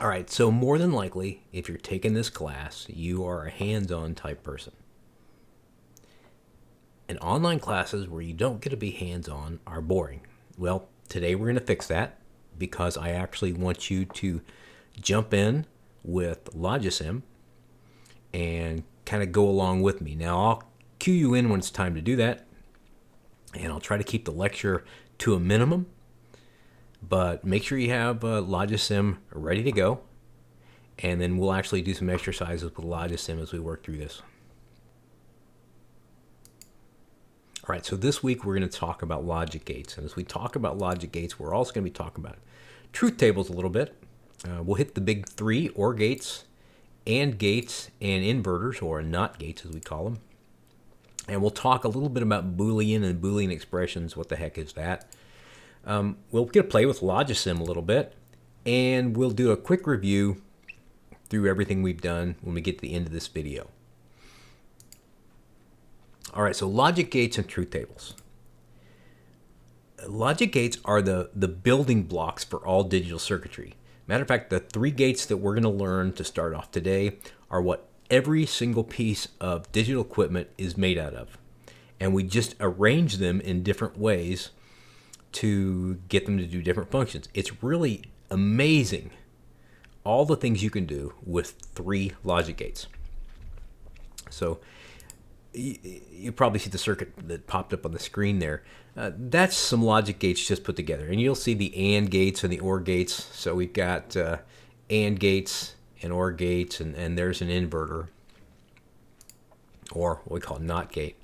All right, so more than likely, if you're taking this class, you are a hands-on type person. And online classes where you don't get to be hands-on are boring. Well, today we're going to fix that because I actually want you to jump in with Logisim and kind of go along with me. Now, I'll cue you in when it's time to do that, and I'll try to keep the lecture to a minimum, but make sure you have Logisim ready to go, and then we'll actually do some exercises with Logisim as we work through this. All right, so this week we're going to talk about logic gates, and as we talk about logic gates, we're also going to be talking about truth tables a little bit. We'll hit the big three: OR gates, AND gates, and inverters, or NOT gates as we call them. And we'll talk a little bit about Boolean and Boolean expressions. What the heck is that? We'll get to play with Logisim a little bit, and we'll do a quick review through everything we've done when we get to the end of this video. All right, so logic gates and truth tables. Logic gates are the building blocks for all digital circuitry. Matter of fact, the three gates that we're going to learn to start off today are what every single piece of digital equipment is made out of. And we just arrange them in different ways to get them to do different functions. It's really amazing all the things you can do with three logic gates. So you probably see the circuit that popped up on the screen there. That's some logic gates just put together. And you'll see the AND gates and the OR gates. So we've got AND gates and OR gates, and there's an inverter, or what we call a NOT gate.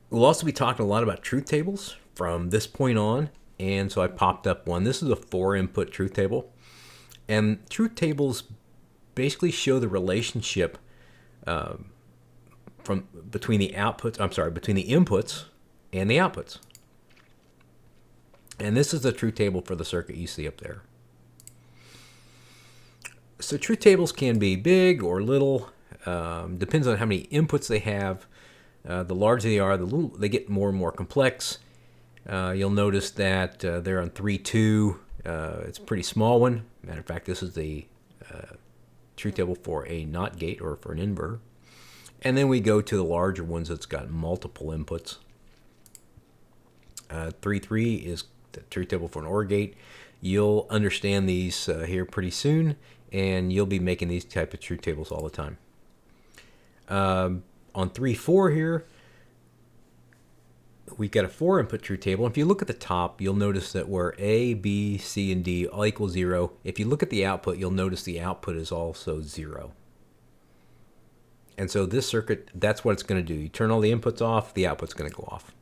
We'll also be talking a lot about truth tables from this point on. And so I popped up one. This is a 4-input truth table. And truth tables basically show the relationship between the inputs and the outputs. And this is the truth table for the circuit you see up there. So truth tables can be big or little, depends on how many inputs they have. The larger they are, they get more and more complex. You'll notice that they're on 3-2. It's a pretty small one. Matter of fact, this is the truth table for a NOT gate or for an inverter. And then we go to the larger ones that's got multiple inputs. 3-3 is the truth table for an OR gate. You'll understand these here pretty soon, and you'll be making these type of truth tables all the time. On 3-4 here, we've got a 4-input truth table. If you look at the top, you'll notice that where A, B, C, and D all equal 0, if you look at the output, you'll notice the output is also 0. And so this circuit, that's what it's going to do. You turn all the inputs off, the output's going to go off.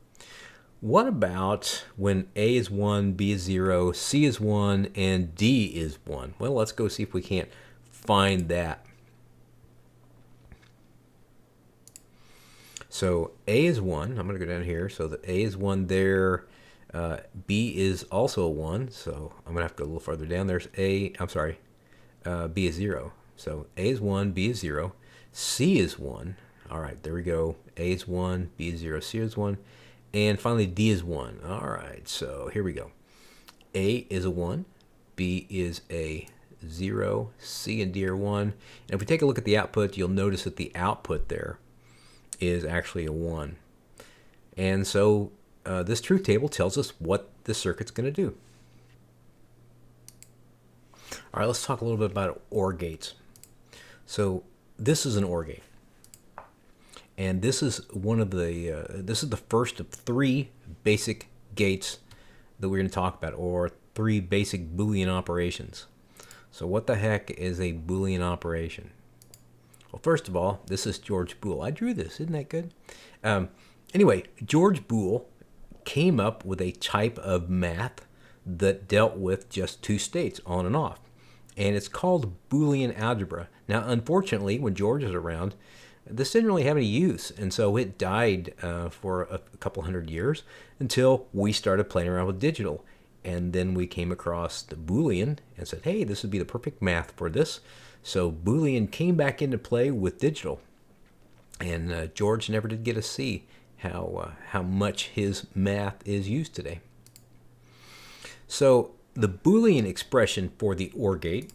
What about when A is 1, B is 0, C is 1, and D is 1? Well, let's go see if we can't find that. So A is 1. I'm going to go down here. So the A is 1 there. B is also a 1. So I'm going to have to go a little farther down. There's B is 0. So A is 1, B is 0. C is 1. All right, there we go. A is 1, B is 0, C is 1. And finally, D is 1. All right, so here we go. A is a 1, B is a 0, C and D are 1. And if we take a look at the output, you'll notice that the output there is actually a 1. And so this truth table tells us what the circuit's going to do. All right, let's talk a little bit about OR gates. So this is an OR gate. And this is this is the first of 3 basic gates that we're going to talk about, or 3 basic Boolean operations. So what the heck is a Boolean operation? Well, first of all, this is George Boole. I drew this. Isn't that good? Anyway, George Boole came up with a type of math that dealt with just 2 states, on and off. And it's called Boolean algebra. Now, unfortunately, when George was around, this didn't really have any use. And so it died for a couple hundred years until we started playing around with digital. And then we came across the Boolean and said, hey, this would be the perfect math for this. So Boolean came back into play with digital. And George never did get to see how much his math is used today. So The Boolean expression for the OR gate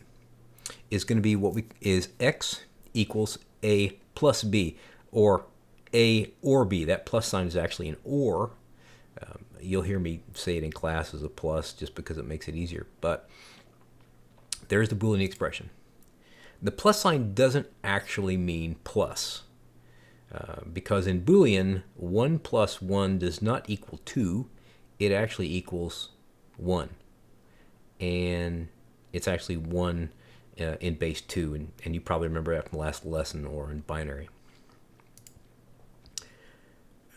is going to be is x equals a plus b, or a or b. That plus sign is actually an or. You'll hear me say it in class as a plus just because it makes it easier. But there's the Boolean expression. The plus sign doesn't actually mean plus. Because in Boolean, 1 plus 1 does not equal 2. It actually equals 1. And it's actually 1 in base 2. And you probably remember that from the last lesson, or in binary.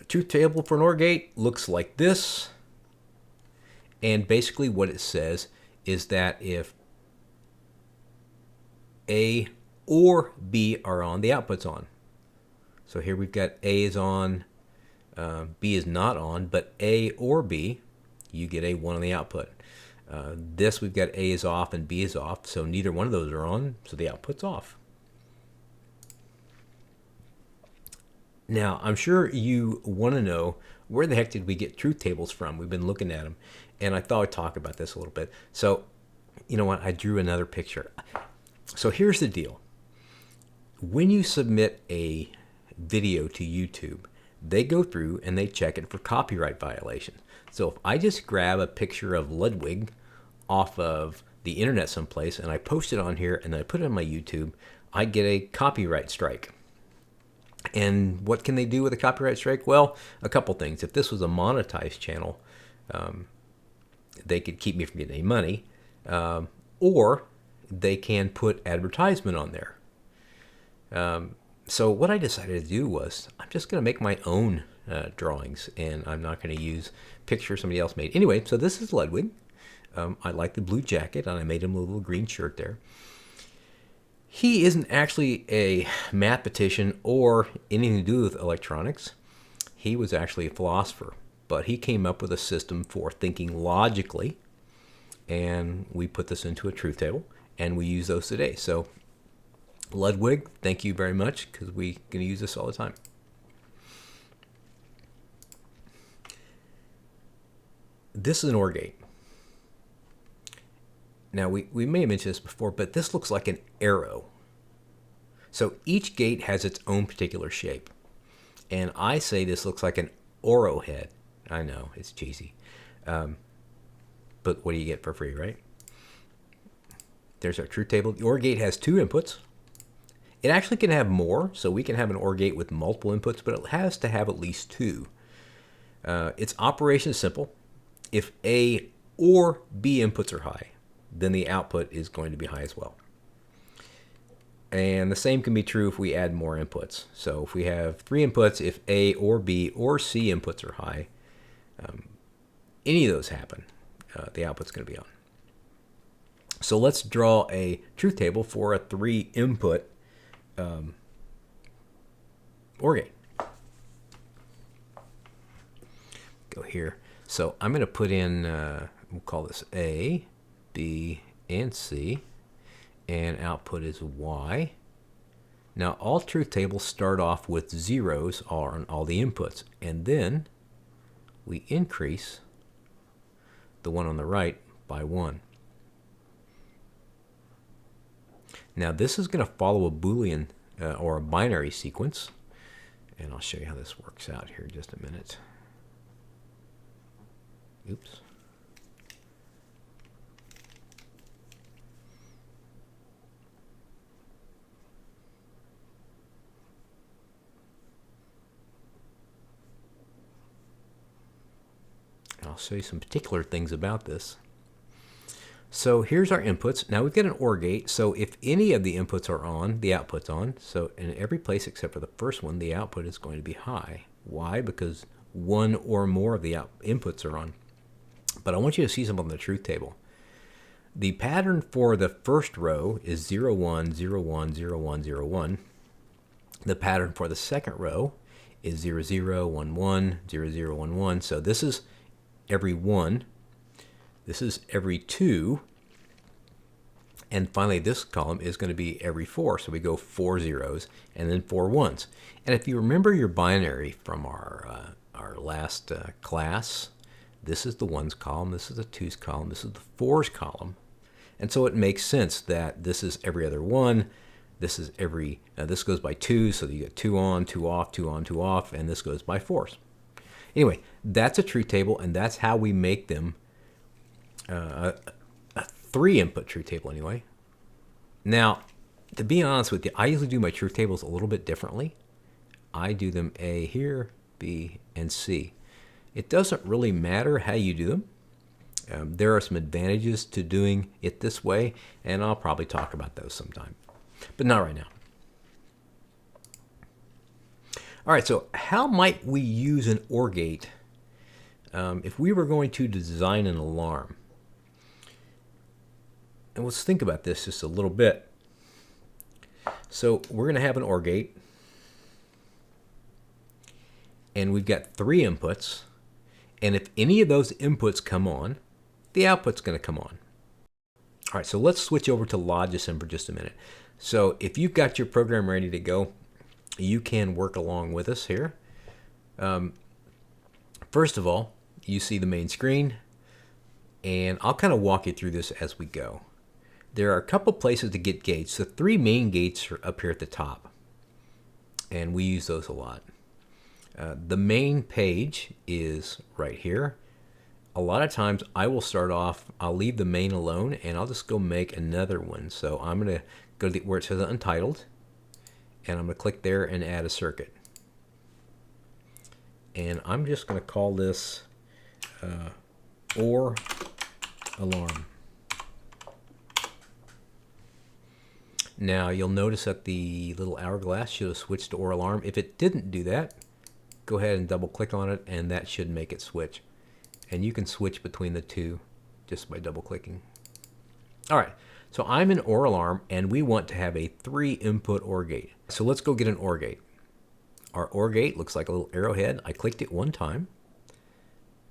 A truth table for an OR gate looks like this. And basically what it says is that if A or B are on, the output's on. So here we've got A is on, B is not on, but A or B, you get a 1 on the output. This we've got A is off and B is off, so neither one of those are on, so the output's off. Now, I'm sure you want to know, where the heck did we get truth tables from? We've been looking at them, and I thought I'd talk about this a little bit. So, you know what? I drew another picture. So here's the deal. When you submit a video to YouTube, they go through and they check it for copyright violations. So if I just grab a picture of Ludwig off of the internet someplace and I post it on here and I put it on my YouTube, I get a copyright strike. And what can they do with a copyright strike? Well, a couple things. If this was a monetized channel, they could keep me from getting any money, or they can put advertisement on there. So what I decided to do was, I'm just going to make my own drawings, and I'm not going to use pictures somebody else made. Anyway, so this is Ludwig. I like the blue jacket, and I made him a little green shirt there. He isn't actually a mathematician or anything to do with electronics. He was actually a philosopher, but he came up with a system for thinking logically, and we put this into a truth table, and we use those today. So Ludwig, thank you very much, because we're going to use this all the time. This is an OR gate. Now, we may have mentioned this before, but this looks like an arrow. So each gate has its own particular shape. And I say this looks like an Oro head. I know, it's cheesy. But what do you get for free, right? There's our truth table. The OR gate has 2 inputs. It actually can have more, so we can have an OR gate with multiple inputs, but it has to have at least 2. Its operation is simple. If A or B inputs are high, then the output is going to be high as well. And the same can be true if we add more inputs. So if we have 3 inputs, if A or B or C inputs are high, any of those happen, the output's going to be on. So let's draw a truth table for a 3 input OR gate. Go here. So I'm going to put in, we'll call this A, B, and C, and output is Y. Now all truth tables start off with zeros on all the inputs, and then we increase the one on the right by 1. Now this is going to follow a Boolean or a binary sequence, and I'll show you how this works out here in just a minute. Oops. I'll show you some particular things about this. So here's our inputs. Now we've got an OR gate, so if any of the inputs are on, the output's on. So in every place except for the first one, the output is going to be high. Why? Because 1 or more of the inputs are on. But I want you to see something on the truth table. The pattern for the first row is 0, 1, 0, 1, 0, 1, 0, 1. The pattern for the second row is 0, 0, 1, 1, 0, 0, 1, 1. So this is every 1. This is every 2. And finally, this column is going to be every 4. So we go 4 zeros and then 4 ones. And if you remember your binary from our last class, This is the ones column, this is the twos column, this is the fours column. And so it makes sense that this is every other one. This is every, this goes by twos, so you get 2 on, 2 off, 2 on, 2 off, and this goes by fours. Anyway, that's a truth table, and that's how we make them a 3-input truth table anyway. Now, to be honest with you, I usually do my truth tables a little bit differently. I do them A here, B, and C. It doesn't really matter how you do them. There are some advantages to doing it this way, and I'll probably talk about those sometime, but not right now. All right, so how might we use an OR gate if we were going to design an alarm? And let's think about this just a little bit. So we're going to have an OR gate, and we've got 3 inputs, and if any of those inputs come on, the output's going to come on. All right, so let's switch over to Logisim for just a minute. So if you've got your program ready to go, you can work along with us here. First of all, you see the main screen, and I'll kind of walk you through this as we go. There are a couple places to get gates. The 3 main gates are up here at the top, and we use those a lot. The main page is right here. A lot of times I will start off, I'll leave the main alone, and I'll just go make another one. So I'm going to go to where it says Untitled, and I'm going to click there and add a circuit. And I'm just going to call this OR alarm. Now you'll notice that the little hourglass should have switched to OR alarm. If it didn't do that, go ahead and double click on it, and that should make it switch. And you can switch between the two just by double clicking. All right, so I'm in OR alarm, and we want to have a 3-input OR gate. So let's go get an OR gate. Our OR gate looks like a little arrowhead. I clicked it one time,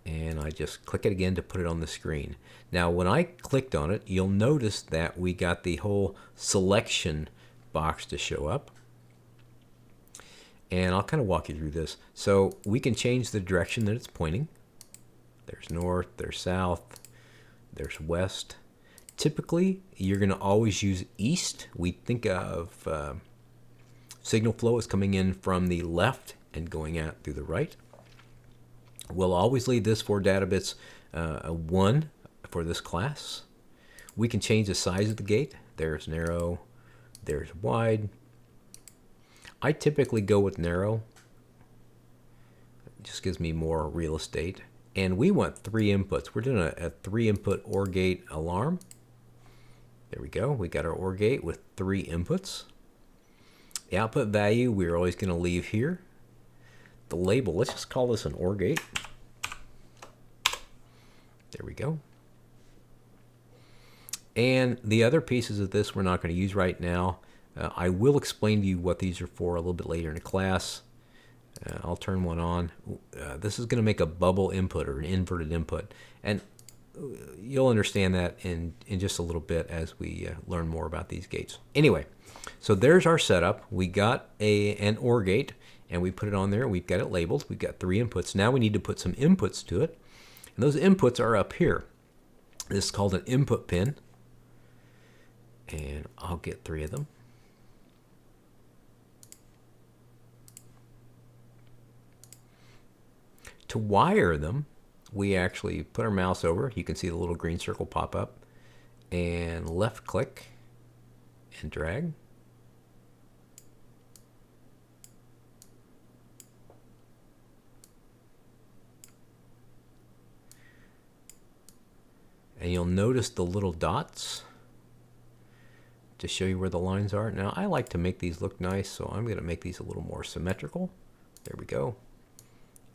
and I just click it again to put it on the screen. Now, when I clicked on it, you'll notice that we got the whole selection box to show up. And I'll kind of walk you through this. So we can change the direction that it's pointing. There's north, there's south, there's west. Typically, you're going to always use east. We think of signal flow as coming in from the left and going out through the right. We'll always leave this 4 data bits a 1 for this class. We can change the size of the gate. There's narrow, there's wide. I typically go with narrow. It just gives me more real estate. And we want 3 inputs. We're doing a 3-input OR gate alarm. There we go. We got our OR gate with 3 inputs. The output value we're always going to leave here. The label, let's just call this an OR gate. There we go. And the other pieces of this we're not going to use right now. I will explain to you what these are for a little bit later in the class. I'll turn one on. This is going to make a bubble input or an inverted input. And you'll understand that in just a little bit as we learn more about these gates. Anyway, so there's our setup. We got an OR gate, and we put it on there. We've got it labeled. We've got 3 inputs. Now we need to put some inputs to it. And those inputs are up here. This is called an input pin. And I'll get 3 of them. To wire them, we actually put our mouse over. You can see the little green circle pop up. And left click and drag. And you'll notice the little dots to show you where the lines are. Now, I like to make these look nice, so I'm going to make these a little more symmetrical. There we go.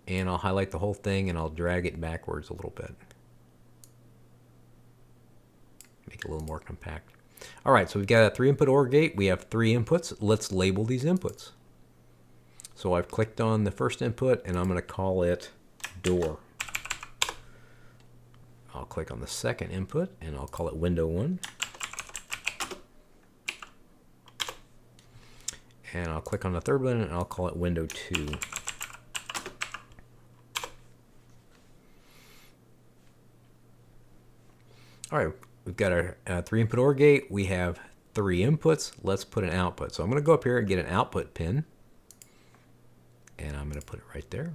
And I'll highlight the whole thing, and I'll drag it backwards a little bit. Make it a little more compact. All right, so we've got a 3-input OR gate. We have 3 inputs. Let's label these inputs. So I've clicked on the first input, and I'm going to call it door. I'll click on the second input, and I'll call it window 1. And I'll click on the third one, and I'll call it window 2. All right, we've got our 3-input OR gate. We have 3 inputs. Let's put an output. So I'm going to go up here and get an output pin. And I'm going to put it right there.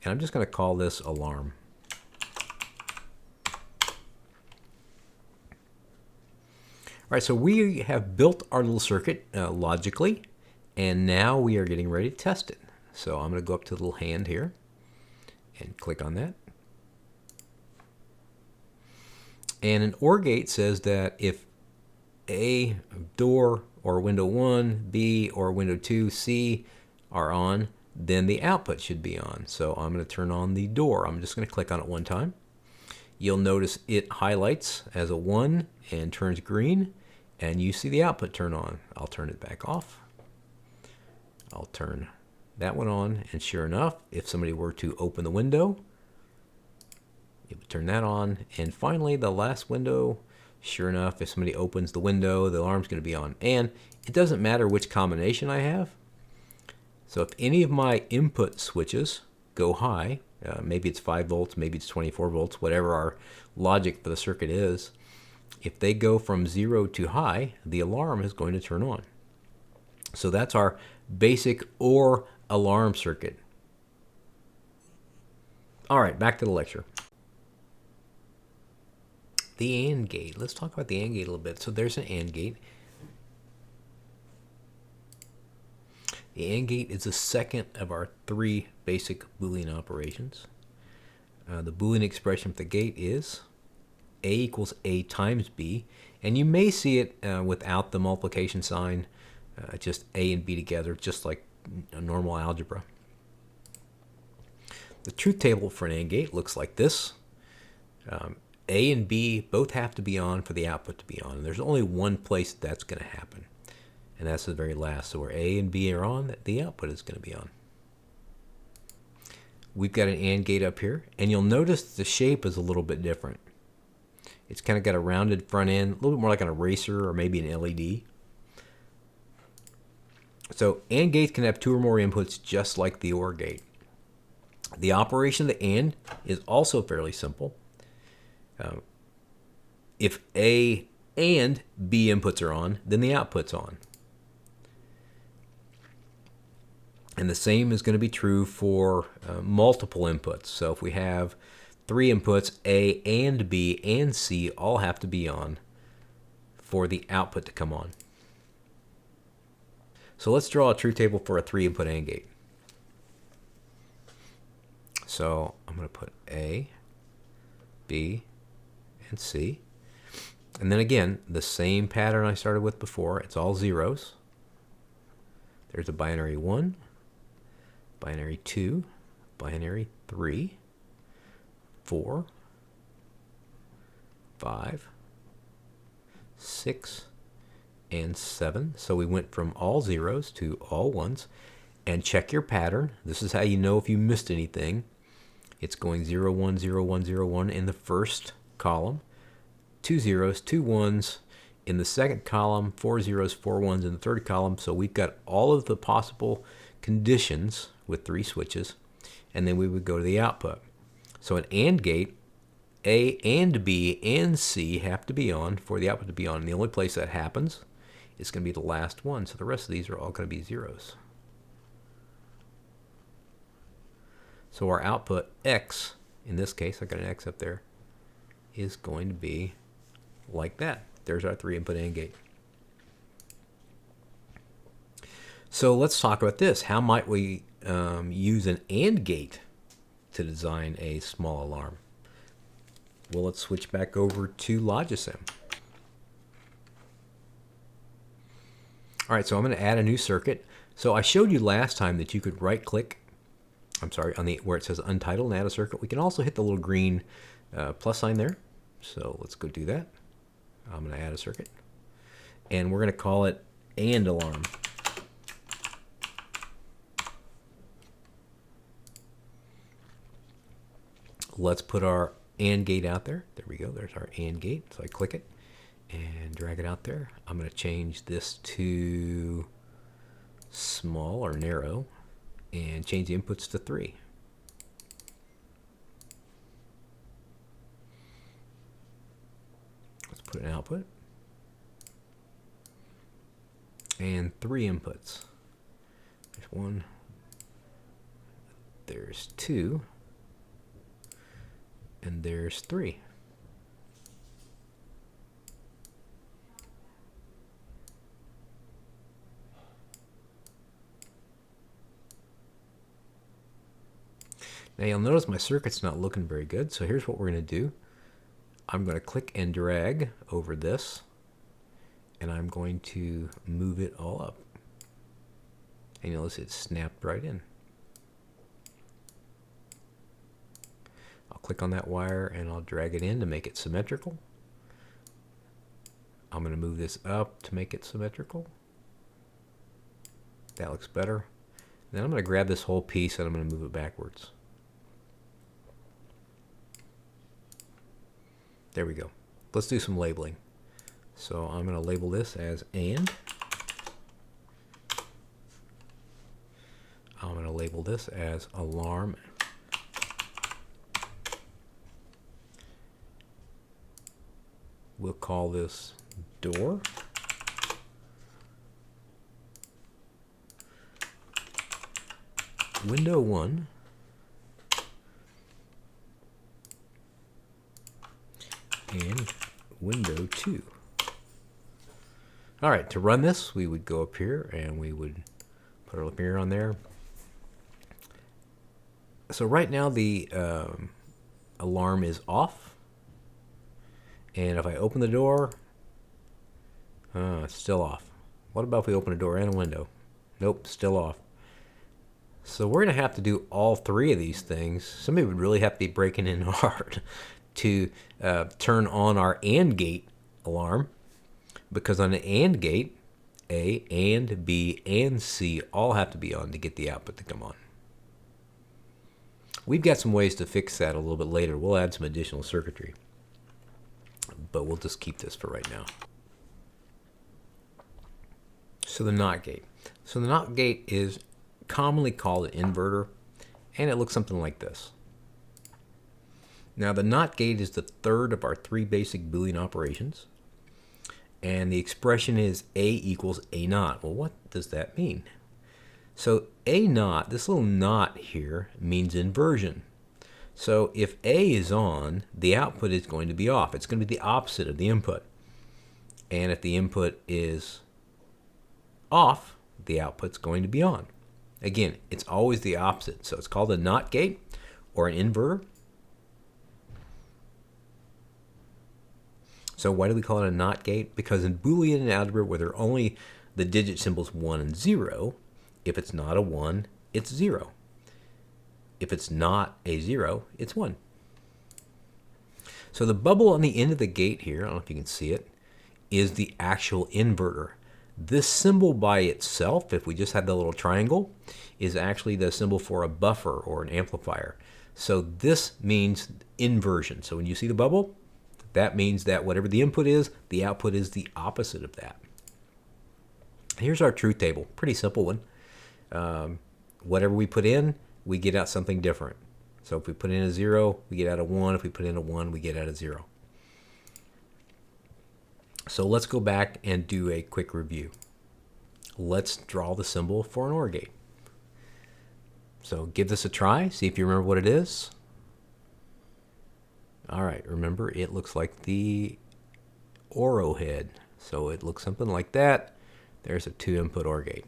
And I'm just going to call this alarm. All right, so we have built our little circuit logically, and now we are getting ready to test it. So I'm going to go up to the little hand here and click on that. And an OR gate says that if A, door or window 1, B or window 2, C are on, then the output should be on. So I'm going to turn on the door. I'm just going to click on it one time. You'll notice it highlights as a 1 and turns green, and you see the output turn on. I'll turn it back off. I'll turn that one on, and sure enough, if somebody were to open the window, it would turn that on. And finally, the last window, sure enough, if somebody opens the window, the alarm's going to be on. And it doesn't matter which combination I have. So if any of my input switches go high, maybe it's 5 volts, maybe it's 24 volts, whatever our logic for the circuit is, if they go from 0 to high, the alarm is going to turn on. So that's our basic OR alarm circuit. All right, back to the lecture. The AND gate. Let's talk about the AND gate a little bit. So there's an AND gate. The AND gate is the second of our 3 basic Boolean operations. The Boolean expression for the gate is A equals A times B. And you may see it without the multiplication sign, just A and B together, just like a normal algebra. The truth table for an AND gate looks like this. A and B both have to be on for the output to be on. And there's only one place that's going to happen, and that's the very last. So where A and B are on, the output is going to be on. We've got an AND gate up here, and you'll notice the shape is a little bit different. It's kind of got a rounded front end, a little bit more like an eraser or maybe an LED. So AND gates can have 2 or more inputs just like the OR gate. The operation of the AND is also fairly simple. If A and B inputs are on, then the output's on. And the same is going to be true for multiple inputs. So if we have 3 inputs, A and B and C all have to be on for the output to come on. So let's draw a truth table for a 3-input AND gate. So I'm going to put A, B, and C. And then again, the same pattern I started with before. It's all zeros. There's a binary 1, binary 2, binary 3, 4, 5, 6, and 7. So we went from all zeros to all ones. And check your pattern. This is how you know if you missed anything. It's going 0, 1, 0, 1, 0, 1 in the first column, 2 zeros, 2 ones in the second column, 4 zeros, 4 ones in the third column. So we've got all of the possible conditions with 3 switches, and then we would go to the output. So an AND gate, A and B and C have to be on for the output to be on. And the only place that happens is going to be the last one. So the rest of these are all going to be zeros. So our output X, in this case, I got an X up there, is going to be like that. There's our 3-input AND gate. So let's talk about this. How might we use an AND gate to design a small alarm? Well, let's switch back over to Logisim. All right, so I'm going to add a new circuit. So I showed you last time that you could right-click, on the where it says Untitled and add a circuit. We can also hit the little green plus sign there. So let's go do that. I'm going to add a circuit. And we're going to call it AND alarm. Let's put our AND gate out there. There we go. There's our AND gate. So I click it and drag it out there. I'm going to change this to small or narrow and change the inputs to 3. input and output. And 3 inputs. There's 1, there's 2, and there's 3. Now you'll notice my circuit's not looking very good, so here's what we're going to do. I'm going to click and drag over this, and I'm going to move it all up. And you'll notice it snapped right in. I'll click on that wire and I'll drag it in to make it symmetrical. I'm going to move this up to make it symmetrical. That looks better. Then I'm going to grab this whole piece and I'm going to move it backwards. There we go. Let's do some labeling. So I'm going to label this as AND. I'm going to label this as alarm. We'll call this door. Window 1. And window 2. All right, to run this, we would go up here and we would put our mirror on there. So right now the alarm is off. And if I open the door, it's still off. What about if we open a door and a window? Nope, still off. So we're going to have to do all 3 of these things. Somebody would really have to be breaking in hard to turn on our AND gate alarm, because on the AND gate, A and B and C all have to be on to get the output to come on. We've got some ways to fix that a little bit later. We'll add some additional circuitry, but we'll just keep this for right now. So the NOT gate. So the NOT gate is commonly called an inverter, and it looks something like this. Now the NOT gate is the third of our 3 basic Boolean operations, and the expression is A equals A naught. Well, what does that mean? So A naught, this little naught here, means inversion. So if A is on, the output is going to be off. It's going to be the opposite of the input. And if the input is off, the output's going to be on. Again, it's always the opposite. So it's called a NOT gate or an inverter. So why do we call it a NOT gate? Because in Boolean algebra, where there are only the digit symbols 1 and 0, if it's not a 1, it's 0. If it's not a 0, it's 1. So the bubble on the end of the gate here, I don't know if you can see it, is the actual inverter. This symbol by itself, if we just had the little triangle, is actually the symbol for a buffer or an amplifier. So this means inversion. So when you see the bubble, that means that whatever the input is, the output is the opposite of that. Here's our truth table. Pretty simple one. Whatever we put in, we get out something different. So if we put in a 0, we get out a 1. If we put in a 1, we get out a 0. So let's go back and do a quick review. Let's draw the symbol for an OR gate. So give this a try. See if you remember what it is. All right, remember it looks like the Oro head. So it looks something like that. There's a 2-input OR gate.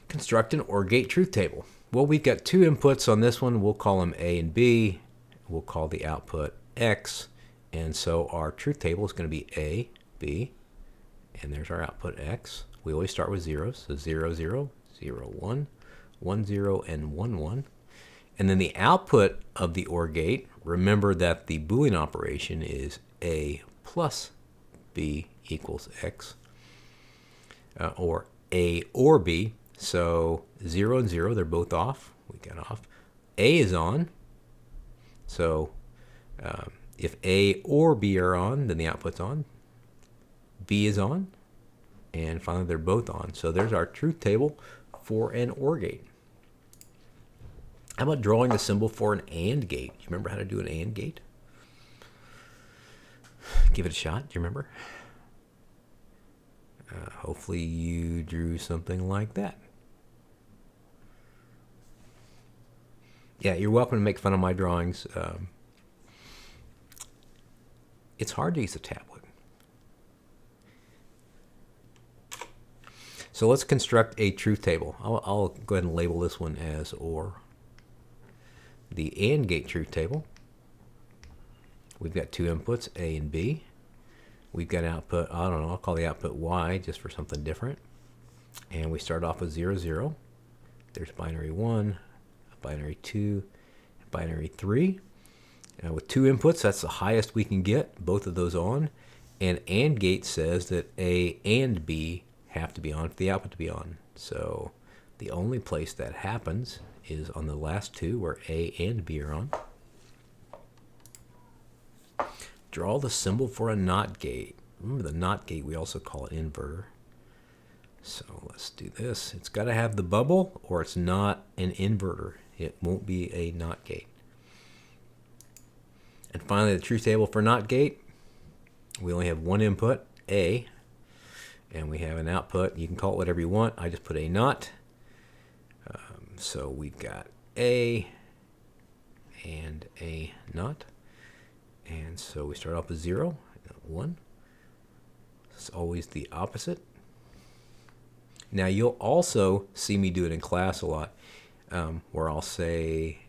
Construct an OR gate truth table. Well, we've got 2 inputs on this one. We'll call them A and B. We'll call the output X. And so our truth table is going to be A, B, and there's our output X. We always start with zeros, so 0, 0, 0, 1, 1, 0, and 1, 1. And then the output of the OR gate, remember that the Boolean operation is A plus B equals X, or A or B. So 0 and 0, they're both off. We got off. A is on. So if A or B are on, then the output's on. B is on. And finally, they're both on. So there's our truth table for an OR gate. How about drawing the symbol for an AND gate? You remember how to do an AND gate? give it a shot. Do you remember? Hopefully you drew something like that. Yeah, you're welcome to make fun of my drawings. It's hard to use a tablet. So let's construct a truth table. I'll go ahead and label this one as OR. The AND gate truth table. We've got two inputs, A and B. We've got output, I don't know, I'll call the output Y just for something different. And we start off with 0, 0. There's binary 1, a binary 2, a binary 3. With two inputs, that's the highest we can get, both of those on. And AND gate says that A and B have to be on for the output to be on. So the only place that happens is on the last two where A and B are on. Draw the symbol for a NOT gate. Remember the NOT gate, we also call it inverter. So let's do this. It's got to have the bubble or it's not an inverter. It won't be a NOT gate. And finally, the truth table for NOT gate. We only have one input, A, and we have an output. You can call it whatever you want. I just put a NOT. So we've got A and a NOT. And so we start off with 0, 1. It's always the opposite. Now you'll also see me do it in class a lot, where I'll say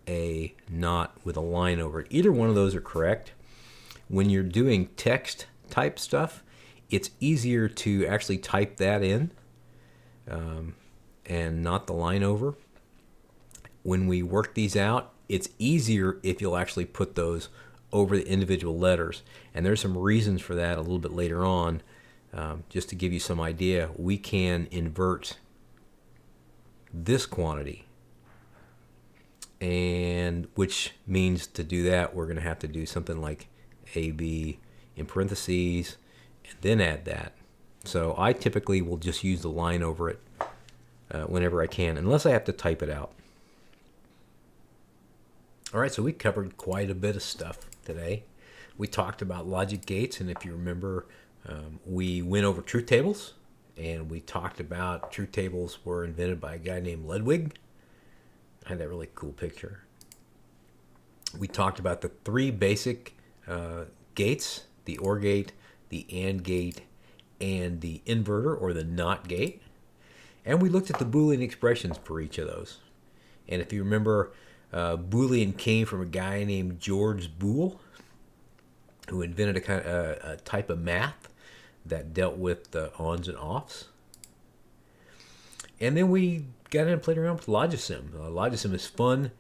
a NOT with a line over it. Either one of those are correct. When you're doing text type stuff, it's easier to actually type that in and not the line over. When we work these out, it's easier if you'll actually put those over the individual letters. And there's some reasons for that a little bit later on. Just to give you some idea, we can invert this quantity. And which means to do that, we're going to have to do something like AB in parentheses and then add that. So I typically will just use the line over it whenever I can, unless I have to type it out. All right, so we covered quite a bit of stuff today. We talked about logic gates, and if you remember, we went over truth tables, and we talked about truth tables were invented by a guy named Ludwig. I had that really cool picture. We talked about the three basic gates, the OR gate, the AND gate, and the inverter or the NOT gate. And we looked at the Boolean expressions for each of those. And if you remember, Boolean came from a guy named George Boole, who invented a type of math that dealt with the ons and offs. And then we got in and played around with Logisim. Logisim is fun.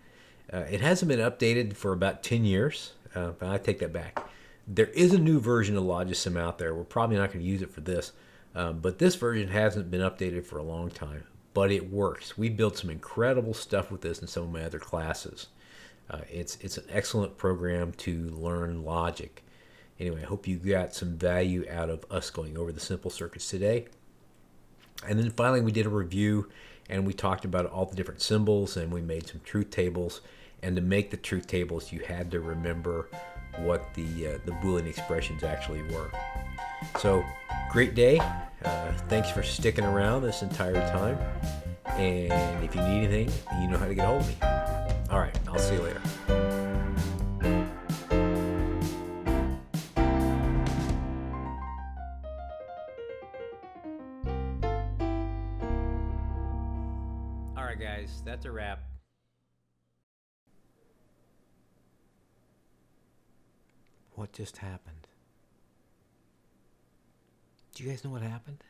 It hasn't been updated for about 10 years, but I take that back. There is a new version of Logisim out there. We're probably not going to use it for this, but this version hasn't been updated for a long time. But it works. We built some incredible stuff with this in some of my other classes. It's an excellent program to learn logic. Anyway, I hope you got some value out of us going over the simple circuits today. And then finally, we did a review, and we talked about all the different symbols, and we made some truth tables. And to make the truth tables, you had to remember what the Boolean expressions actually were. So, great day. Thanks for sticking around this entire time. And if you need anything, you know how to get a hold of me. All right, I'll see you later. All right, guys, that's a wrap. What just happened? Do you guys know what happened?